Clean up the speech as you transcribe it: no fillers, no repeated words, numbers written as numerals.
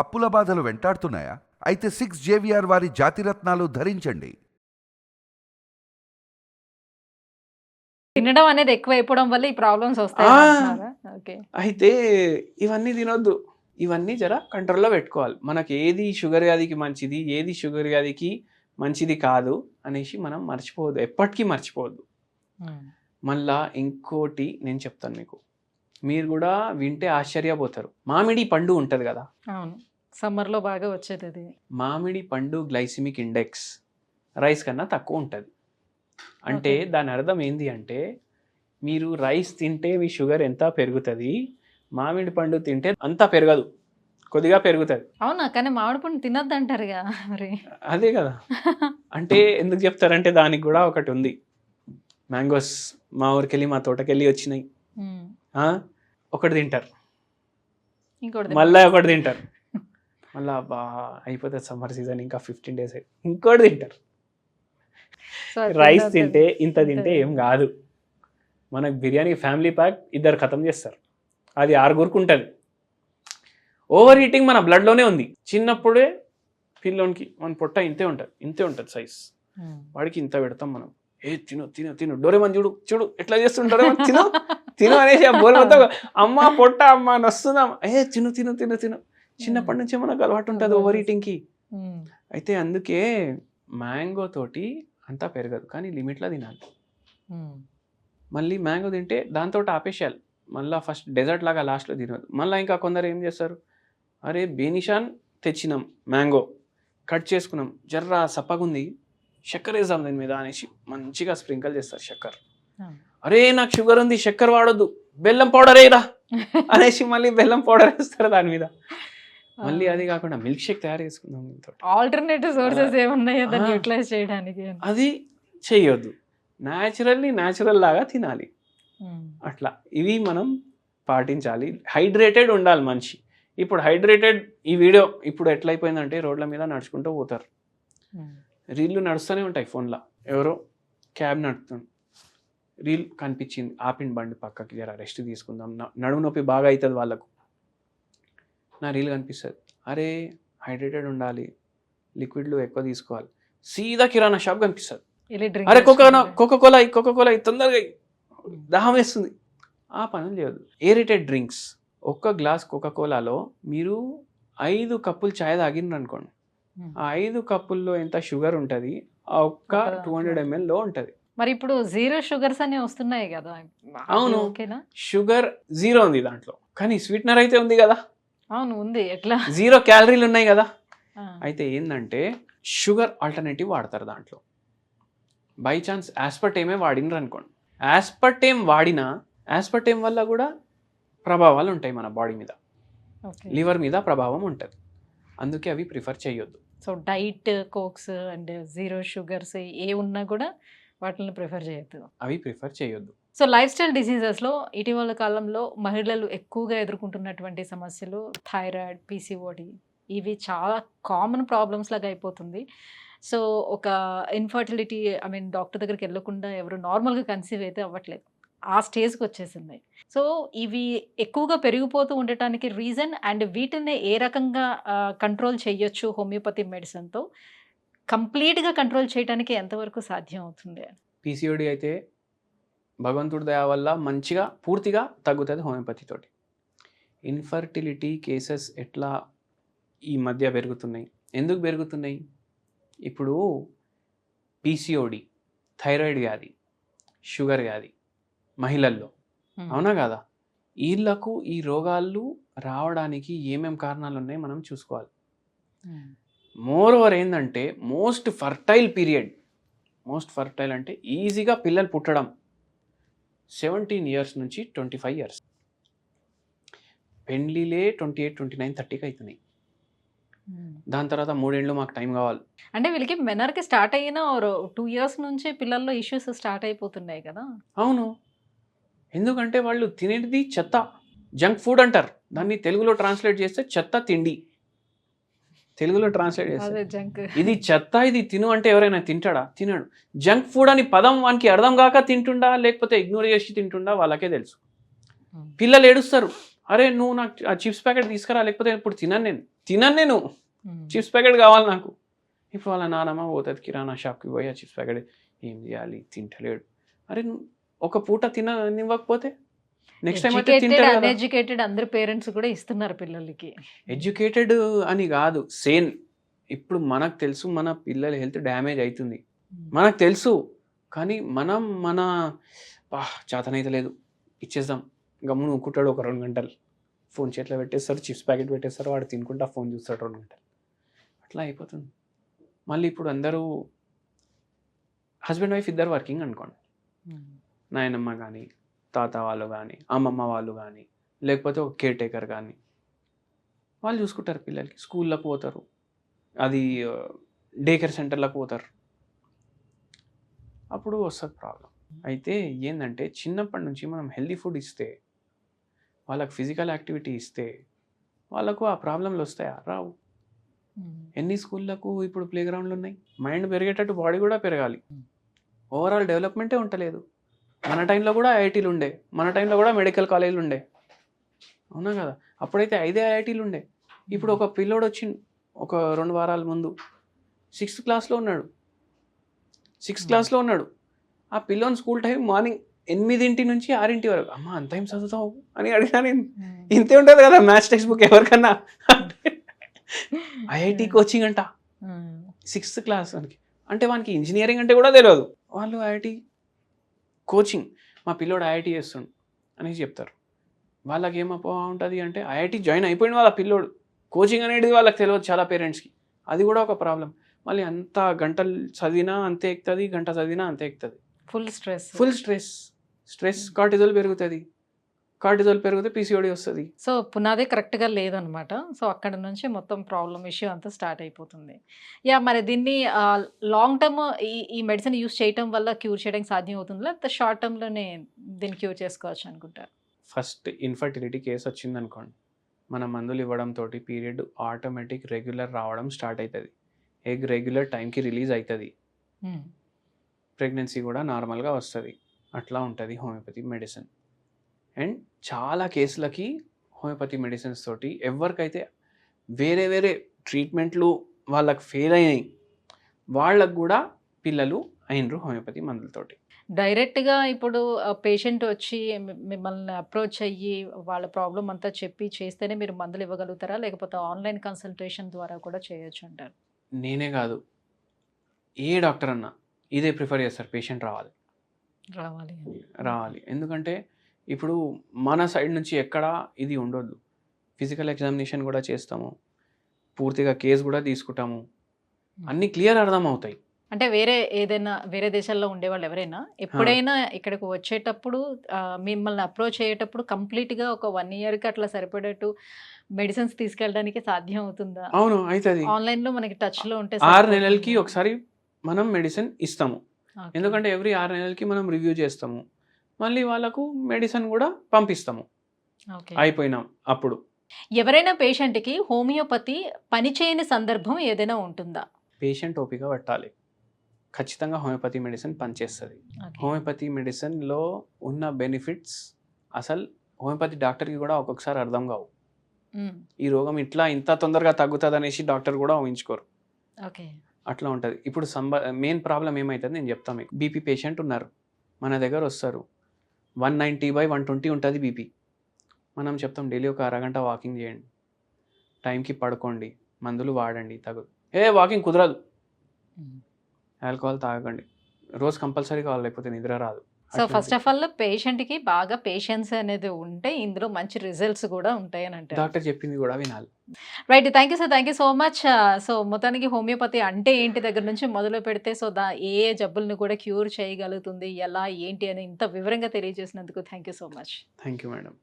అప్పుల బాధలు వెంటాడుతున్నాయా? అయితే 6 JVR వారి జాతిరత్నాలు ధరించండి. తినడం అనేది ఎక్కువైపోవడం వల్ల ఈ ప్రాబ్లమ్స్ వస్తాయి ఆ. అంటున్నారా? ఓకే. అయితే ఇవన్నీ తినొద్దు. ఇవన్నీ జర కంట్రోల్లో పెట్టుకోవాలి. మనకి ఏది షుగర్ వ్యాధికి మంచిది, ఏది షుగర్ వ్యాధికి మంచిది కాదు అనేసి మనం మర్చిపోవద్దు, ఎప్పటికీ మర్చిపోవద్దు. మళ్ళా ఇంకోటి నేను చెప్తాను మీకు, మీరు కూడా వింటే ఆశ్చర్యపోతారు. మామిడి పండు ఉంటుంది కదా, అవును, సమ్మర్లో బాగా వచ్చేది అది. మామిడి పండు గ్లైసిమిక్ ఇండెక్స్ రైస్ కన్నా తక్కువ ఉంటుంది. అంటే Okay. దాని అర్థం ఏంటి అంటే, మీరు రైస్ తింటే మీ షుగర్ ఎంత పెరుగుతుంది, మామిడి పండు తింటే అంతా పెరగదు, కొద్దిగా పెరుగుతుంది. అవునా? కానీ మామిడి పండు తినద్దు అంటారుగా మరి. అదే కదా. అంటే ఎందుకు చెప్తారంటే దానికి కూడా ఒకటి ఉంది. మ్యాంగోస్ మా ఊరికెళ్ళి మా తోటకెళ్ళి వచ్చినాయి, ఉమ్. ఒకటి తింటారు, ఇంకోటి మళ్ళీ ఒకటి తింటారు, మళ్ళీ బా అయిపోతుంది సమ్మర్ సీజన్, ఇంకా 15 days ఇంకోటి తింటారు. సో అది రైస్ తినొద్దు. తింటే ఇంత తింటే ఏం కాదు. మనకు బిర్యానీ ఫ్యామిలీ ప్యాక్ 2 ఖతం చేస్తారు, అది 6 ఉంటుంది. ఓవర్ ఈటింగ్ మన బ్లడ్లోనే ఉంది. చిన్నప్పుడే పిల్లోనికి మన పొట్ట ఇంతే ఉంటుంది సైజ్, ఉమ్. వాడికి ఇంత పెడతాం మనం. ఏ తిను తిను తిను, డోరేమన్ చూడు చూడు ఎట్లా చేస్తుంటారో, తిను తిను అనేసి ఆ బోల్ మొత్తం అమ్మ పొట్ట అమ్మ నొస్తుందా, తిను తిను తిను తిను. చిన్నప్పటి నుంచే మనకు అలవాటు ఉంటుంది ఓవర్ ఈటింగ్కి. ఉమ్. అయితే అందుకే మ్యాంగో తోటి అంతా పెరగదు, కానీ లిమిట్లో తినాలి. ఉమ్. మళ్ళీ మ్యాంగో తింటే దాంతో ఆపేసేయాలి, మళ్ళీ ఫస్ట్ డెజర్ట్ లాగా లాస్ట్లో తినదు. మళ్ళీ ఇంకా కొందరు ఏం చేస్తారు, అరే బేనిషాన్ తెచ్చినాం, మ్యాంగో కట్ చేసుకున్నాం, జర్రా సప్పగుంది, చక్కెర వేద్దాం దాని మీద అనేసి మంచిగా స్ప్రింకల్ చేస్తారు చక్కెర. ఉమ్. అరే నాకు షుగర్ ఉంది, చక్కెర వాడొద్దు, బెల్లం పౌడర్ వేయరా అనేసి మళ్ళీ బెల్లం పౌడర్ వేస్తారు దాని మీద. మళ్ళీ అది కాకుండా మిల్క్ షేక్ తయారు చేసుకుందాం దీంతో, ఆల్టర్నేటివ్ సోర్సెస్ ఏమున్నాయో దాన్ని ఆ. యూటిలైజ్ చేయడానికి. అది చెయ్యొద్దు. న్యాచురల్ లాగా తినాలి. ఉమ్. అట్లా ఇవి మనం పాటించాలి. హైడ్రేటెడ్ ఉండాలి మనిషి. ఇప్పుడు హైడ్రేటెడ్, ఈ వీడియో ఇప్పుడు ఎట్లయిపోయిందంటే రోడ్ల మీద నడుచుకుంటూ పోతారు, ఉమ్. రీళ్ళు నడుస్తూనే ఉంటాయి ఫోన్లో. ఎవరో క్యాబ్ నడుపుతుంది, రీల్ కనిపించింది, ఆపిండి బండి పక్కకి, జర రెస్ట్ తీసుకుందాం, నడుము నొప్పి బాగా అవుతుంది వాళ్ళకు, నా రీల్ కనిపిస్తుంది. అరే హైడ్రేటెడ్ ఉండాలి, లిక్విడ్లు ఎక్కువ తీసుకోవాలి, సీదా కిరాణా షాప్ కనిపిస్తుంది. వెళ్ళి drink అరే చేసుకుంటే. కోకోకోలా తొందరగా దాహం వేస్తుంది. ఆ పనులు చేయొద్దు. ఏరిటెడ్ డ్రింక్స్, ఒక్క గ్లాస్ కోకోకోలాలో మీరు 5 కప్పులు ఛాయ్ తాగినారు అనుకోండి, ఉమ్. ఆ 5 కప్పుల్లో ఎంత షుగర్ ఉంటుంది, ఆ ఒక్క 200 ml లో ఉంటుంది. మరి ఇప్పుడు 0 షుగర్స్ అనే వస్తున్నాయి కదా. అది అవును. ఓకేనా? షుగర్ 0 ఉంది దాంట్లో, కానీ స్వీట్నర్ అయితే ఉంది కదా, అవును ఉంది. ఎట్లా? 0 క్యాలరీలు ఉన్నాయి కదా. ఆ. అయితే ఏంటంటే షుగర్ ఆల్టర్నేటివ్ వాడతారు దాంట్లో. బై ఛాన్స్ యాస్పర్టేమే వాడినరు అనుకోండి, యాస్పర్టేమ్ వల్ల కూడా ప్రభావాలు ఉంటాయి మన బాడీ మీద, ఓకే. లివర్ మీద ప్రభావం ఉంటుంది. అందుకే అవి ప్రిఫర్ చేయొద్దు. So diet cokes and 0 sugars ఏ ఉన్నా కూడా వాటిని ప్రిఫర్ చేయొద్దు. అవి ప్రిఫర్ చేయొద్దు. సో లైఫ్ స్టైల్ డిసీజెస్లో ఇటీవల కాలంలో మహిళలు ఎక్కువగా ఎదుర్కొంటున్నటువంటి సమస్యలు థైరాయిడ్, PCOD, ఇవి చాలా కామన్ ప్రాబ్లమ్స్ లాగా అయిపోతుంది. సో ఒక ఇన్ఫర్టిలిటీ, డాక్టర్ దగ్గరికి వెళ్ళకుండా ఎవరు నార్మల్గా కన్సీవ్ అయితే అవ్వట్లేదు, ఆ స్టేజ్కి వచ్చేసింది. సో ఇవి ఎక్కువగా పెరిగిపోతూ ఉండటానికి రీజన్, అండ్ వీటిని ఏ రకంగా కంట్రోల్ చేయొచ్చు హోమియోపతి మెడిసిన్తో, కంప్లీట్గా కంట్రోల్ చేయడానికి ఎంతవరకు సాధ్యం అవుతుంది? PCOD అయితే భగవంతుడి దయ వల్ల మంచిగా పూర్తిగా తగ్గుతుంది హోమియోపతి తోటి. ఇన్ఫర్టిలిటీ కేసెస్ ఎట్లా ఈ మధ్య పెరుగుతున్నాయి, ఎందుకు పెరుగుతున్నాయి? ఇప్పుడు PCOD, థైరాయిడ్ వ్యాధి, షుగర్ వ్యాధి మహిళల్లో, అవునా కదా, వీళ్ళకు ఈ రోగాలు రావడానికి ఏమేం కారణాలు ఉన్నాయి మనం చూసుకోవాలి. మోర్ ఓవర్ ఏంటంటే మోస్ట్ ఫర్టైల్ అంటే ఈజీగా పిల్లలు పుట్టడం 17 years నుంచి 25 years. పెళ్ళిలే 28, 29, 30కి అవుతున్నాయి. దాని తర్వాత 3 ఏళ్ళు మాకు టైం కావాలి. అంటే వీళ్ళకి మెనర్కి స్టార్ట్ అయిన 2 years నుంచి పిల్లల్లో ఇష్యూస్ స్టార్ట్ అయిపోతున్నాయి కదా. అవును, ఎందుకంటే వాళ్ళు తినేది చెత్త, జంక్ ఫుడ్ అంటారు దాన్ని. తెలుగులో ట్రాన్స్లేట్ చేస్తే చెత్త తిండి. తెలుగులో ట్రాన్స్లేట్ చేస్తే అదే జంక్. ఇది చెత్త, ఇది తిను అంటే ఎవరైనా తింటాడా? తినడు. జంక్ ఫుడ్ అని పదం వానికి అర్థం కాక తింటుండా, లేకపోతే ఇగ్నోర్ చేసి తింటుండా వాళ్ళకే తెలుసు. పిల్లలు ఏడుస్తారు, అరే నువ్వు నాకు ఆ చిప్స్ ప్యాకెట్ తీసుకురా, లేకపోతే ఇప్పుడు తినను నేను చిప్స్ ప్యాకెట్ కావాలి నాకు. ఇప్పుడు వాళ్ళ నానమ్మ పోతుంది కిరాణా షాప్కి పోయి ఆ చిప్స్ ప్యాకెట్ ఏం చేయాలి, తింటలేడు. అరే నువ్వు ఒక పూట తిననివ్వకపోతే నెక్స్ట్ టైం అయితే తింటారు కదా. అన్ఎడ్యుకేటెడ్ అందరు పేరెంట్స్ కూడా ఇస్తున్నారు పిల్లలకి. ఎడ్యుకేటెడ్ అని కాదు, సేమ్ ఇప్పుడు మనకు తెలుసు మన పిల్లల హెల్త్ డ్యామేజ్ అవుతుంది, మనకు తెలుసు. కానీ మనం మన చేతనైతే లేదు ఇచ్చేద్దాం, గమ్మున ఊకుంటాడు ఒక 2 గంటలు, ఫోన్ చేతిలో పెట్టేస్తారు, చిప్స్ ప్యాకెట్ పెట్టేస్తారు, వాడు తినుకుంటా ఫోన్ చూస్తాడు 2 గంటలు, అట్లా అయిపోతుంది. మళ్ళీ ఇప్పుడు అందరూ హస్బెండ్ వైఫ్ ఇద్దరు వర్కింగ్ అనుకోండి, నాయనమ్మ కానీ తాత వాళ్ళు కానీ అమ్మమ్మ వాళ్ళు కానీ లేకపోతే ఒక కేర్ టేకర్ కానీ వాళ్ళు చూసుకుంటారు పిల్లలకి, స్కూళ్ళకు పోతారు, అది డే కేర్ సెంటర్లకు పోతారు, అప్పుడు వస్తుంది ప్రాబ్లం. అయితే ఏంటంటే చిన్నప్పటి నుంచి మనం హెల్దీ ఫుడ్ ఇస్తే, వాళ్ళకి ఫిజికల్ యాక్టివిటీ ఇస్తే వాళ్ళకు ఆ ప్రాబ్లంలు వస్తాయా? రావు. ఎన్ని స్కూళ్ళకు ఇప్పుడు ప్లే గ్రౌండ్లు ఉన్నాయి, మైండ్ పెరిగేటట్టు బాడీ కూడా పెరగాలి, ఓవరాల్ డెవలప్మెంటే ఉండలేదు. మన టైంలో కూడా ఐఐటీలు ఉండే, మన టైంలో కూడా మెడికల్ కాలేజీలు ఉండే, అవునా కదా? అప్పుడైతే 5 ఐఐటీలు ఉండే. ఇప్పుడు ఒక పిల్లోడు వచ్చి ఒక 2 వారాల ముందు 6th క్లాస్లో ఉన్నాడు, 6th క్లాస్లో ఉన్నాడు. ఆ పిల్లోని స్కూల్ టైం మార్నింగ్ 8 నుంచి 6 వరకు. అమ్మ అంత ఏం చదువుతావు అని అడిగినా నేను. ఇంతే ఉంటుంది కదా మ్యాథ్స్ టెక్స్ట్ బుక్ ఎవరికన్నా. ఐఐటి కోచింగ్ అంట 6th క్లాస్ అని, అంటే వానికి ఇంజనీరింగ్ అంటే కూడా తెలియదు. వాళ్ళు ఐఐటి కోచింగ్, మా పిల్లోడు ఐఐటి చేస్తుండు అనేసి చెప్తారు. వాళ్ళకి ఏమపో ఉంటుంది అంటే ఐఐటి జాయిన్ అయిపోయిన వాళ్ళ పిల్లోడు, కోచింగ్ అనేది వాళ్ళకి తెలియదు చాలా పేరెంట్స్కి. అది కూడా ఒక ప్రాబ్లం. మళ్ళీ అంత గంటలు చదివినా అంతే ఎక్కుతుంది, గంట చదివినా అంతే ఎక్కుతుంది. ఫుల్ స్ట్రెస్ కార్టిజోల్ పెరుగుతుంది, కార్టిజోల్ పెరిగితే పీసీఓడి వస్తుంది. సో పునాది కరెక్ట్గా లేదనమాట. సో అక్కడ నుంచి మొత్తం ప్రాబ్లం ఇష్యూ అంతా స్టార్ట్ అయిపోతుంది. యా, మరి దీన్ని లాంగ్ టర్మ్ ఈ మెడిసిన్ యూస్ చేయటం వల్ల క్యూర్ చేయడానికి సాధ్యం అవుతుంది, లేకపోతే షార్ట్ టర్మ్లోనే దీన్ని క్యూర్ చేసుకోవచ్చు అనుకుంటారు? ఫస్ట్ ఇన్ఫర్టిలిటీ కేసు వచ్చింది అనుకోండి, మన మందులు ఇవ్వడంతో పీరియడ్ ఆటోమేటిక్ రెగ్యులర్ రావడం స్టార్ట్ అవుతుంది, ఎగ్ రెగ్యులర్ టైంకి రిలీజ్ అవుతుంది, ప్రెగ్నెన్సీ కూడా నార్మల్గా వస్తుంది. అట్లా ఉంటుంది హోమియోపతి మెడిసిన్. అండ్ చాలా కేసులకి హోమియోపతి మెడిసిన్స్ తోటి ఎవరికైతే వేరే వేరే ట్రీట్మెంట్లు వాళ్ళకి ఫెయిల్ అయినాయి వాళ్ళకు కూడా పిల్లలు అయినరు హోమియోపతి మందులతోటి. డైరెక్ట్గా ఇప్పుడు పేషెంట్ వచ్చి మిమ్మల్ని అప్రోచ్ అయ్యి వాళ్ళ ప్రాబ్లం అంతా చెప్పి చేస్తేనే మీరు మందులు ఇవ్వగలుగుతారా, లేకపోతే ఆన్లైన్ కన్సల్టేషన్ ద్వారా కూడా చేయొచ్చు అంటారు? నేనే కాదు, ఏ డాక్టర్ అన్నా ఇదే ప్రిఫర్ చేస్తారు, పేషెంట్ రావాలి. ఎందుకంటే ఇప్పుడు మన సైడ్ నుంచి ఎక్కడ ఇది ఉండొద్దు, ఫిజికల్ ఎగ్జామినేషన్ కూడా చేస్తాము, పూర్తిగా కేసు కూడా తీసుకుంటాము, అన్నీ క్లియర్ అర్థం అవుతాయి. అంటే వేరే దేశాల్లో ఉండేవాళ్ళు ఎవరైనా ఎప్పుడైనా ఇక్కడికి వచ్చేటప్పుడు మిమ్మల్ని అప్రోచ్ అయ్యేటప్పుడు కంప్లీట్గా ఒక 1 yearకి అట్లా సరిపడేట్టు మెడిసిన్స్ తీసుకెళ్ళడానికి సాధ్యం అవుతుందా? అవును, అవుతుంది. ఆన్లైన్లో మనకి టచ్లో ఉంటే 6 నెలలకి ఒకసారి మనం మెడిసిన్ ఇస్తాము, ఎందుకంటే ఎవ్రీ 6 నెలలకి మనం రివ్యూ చేస్తాము, మళ్ళీ వాళ్ళకు మెడిసిన్ కూడా పంపిస్తాము అయిపోయినాం. అప్పుడు ఎవరైనా పేషెంట్కి హోమియోపతి పనిచేయని సందర్భం ఏదైనా ఉంటుందా? పేషెంట్ ఓపిక పట్టాలి, ఖచ్చితంగా హోమియోపతి మెడిసిన్ పనిచేస్తుంది. హోమియోపతి మెడిసిన్లో ఉన్న బెనిఫిట్స్ అసలు హోమియోపతి డాక్టర్కి కూడా ఒక్కొక్కసారి అర్థం కావు. ఈ రోగం ఇంత తొందరగా తగ్గుతుంది అనేసి డాక్టర్ కూడా ఊహించుకోరు, అట్లా ఉంటుంది. ఇప్పుడు మెయిన్ ప్రాబ్లం ఏమవుతుంది నేను చెప్తాను మీకు. బీపీ పేషెంట్ ఉన్నారు, మన దగ్గర వస్తారు, 190/120 ఉంటుంది బీపీ. మనం చెప్తాం డైలీ ఒక అరగంట వాకింగ్ చేయండి, టైంకి పడుకోండి, మందులు వాడండి, వాకింగ్ కుదరదు, ఆల్కహాల్ తాగకండి, రోజు కంపల్సరీ కావాలి, లేకపోతే నిద్ర రాదు. సో ఫస్ట్ ఆఫ్ ఆల్ పేషెంట్కి బాగా పేషెన్స్ అనేది ఉంటే ఇందులో మంచి రిజల్ట్స్ కూడా ఉంటాయని అంటే డాక్టర్ చెప్పింది కూడా వినాలి. Right, thank you so much. So మొత్తానికి హోమియోపతి అంటే ఏంటి దగ్గర నుంచి మొదలు పెడితే సో ఏ జబ్బులను కూడా క్యూర్ చేయగలుగుతుంది, ఎలా ఏంటి అని ఇంత వివరంగా తెలియజేసినందుకు thank you so much. Thank you madam.